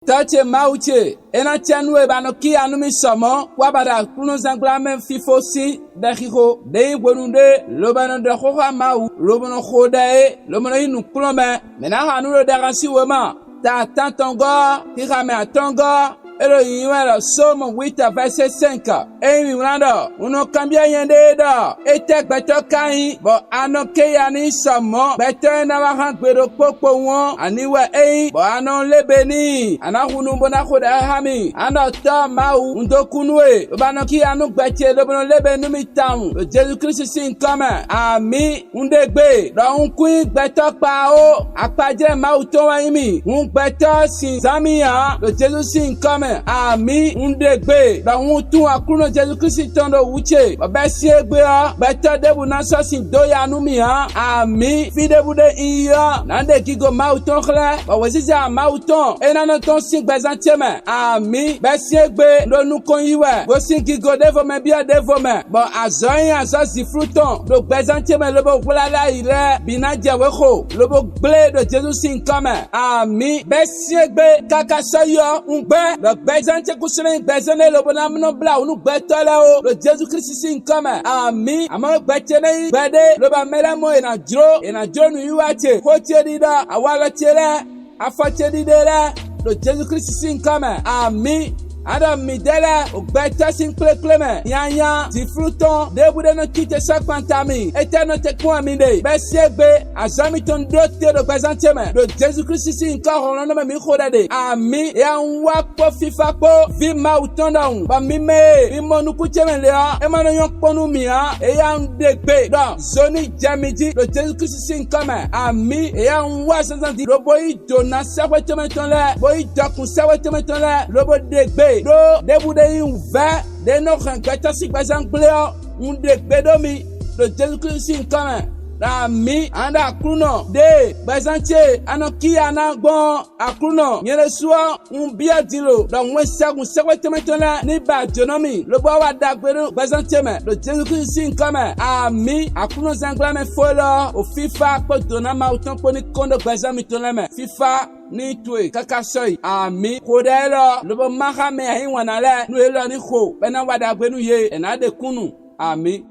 Tache mauche, ena tianue banoki anumi somo, wabada kuno zanglame fifosi, dahiho, dei bonunde, lobano de hoha mau, lobono hodae, lobono inu klome, mena hanulo darasi wema, ta tantongo, hirame atongo, elo yiwela somo 8 verset 5. Emi wando, uno kambia yende da, ete beto kai, bo anoke yani somo, beto na wahan kwedo popo won, aniwe bo anon lebeni, anahunu bona koda hami, anoto mau, undokunwe, banoki anu bete, lobono lebeni mitam, Jésus Christ sin kame, ami, undegbe, do unkui beto pao, akpaje mau towa imi, beto sin zamia, Jésus sin kame, ami, undegbe, do untu akuno Jésus Christ tondo uche, babesiegbe ha, beto debu naso sin doya anumi ha, ami, fidebu de iya, nande kigo mauton khle, bawaziza mauton, enanoton sin bezantieme, ami, besiegbe, do nukon yiwe, go sin kigo devome bia devome, bo azoyin azo zifruton, do bezantieme lobo wulala ile, binaje wecho, lobo ble do Jésus sin kame, ami, besiegbe, kakasoyo, ungbe, do bezantie kusune bezone lobo namno bla, unu betole o, do Jésus Christ sin kame, ami, amano betene bede, loba melamo ena jro nu yuwache, hoche dida, awala chele, afache didele, do Jésus Christ sin kame, ami, Adam midela ogbeta sin kleme yanya ti fruton debude no kite sakpantami eteno te kwa minde besiegbe azami ton dote do bezanteme do Jésus Christ sin ka hono me mi khodade ami ya nwa po fifa po vi mautonda un ba mi me mi monu kucheme le a e mano yon ponu mi a e ya ndegbe do zoni jamiji do Jésus Christ sin kama ami e ya nwa sanzanti do boy do na saweteme ton le boy dokun saweteme ton le lobo degbe do debude yuve de no kanta si bazangleo undegbe do mi do Jésus Christ sin kama na mi anda akruno de bazantie anoki anagbon akruno nyele suo bia dilo do wensagun sewetemetona ni ba jonomi lo bo wa dagbero bazantie me do Jésus Christ sin kama ami akruno zanglame folo o fifa po dona mauton poni kondo bazami toname fifa ni tue kakasoi ami kodelo lo bo mahame hin wanale nu elo ni ho bena wa dagbenu ye enade kunu ami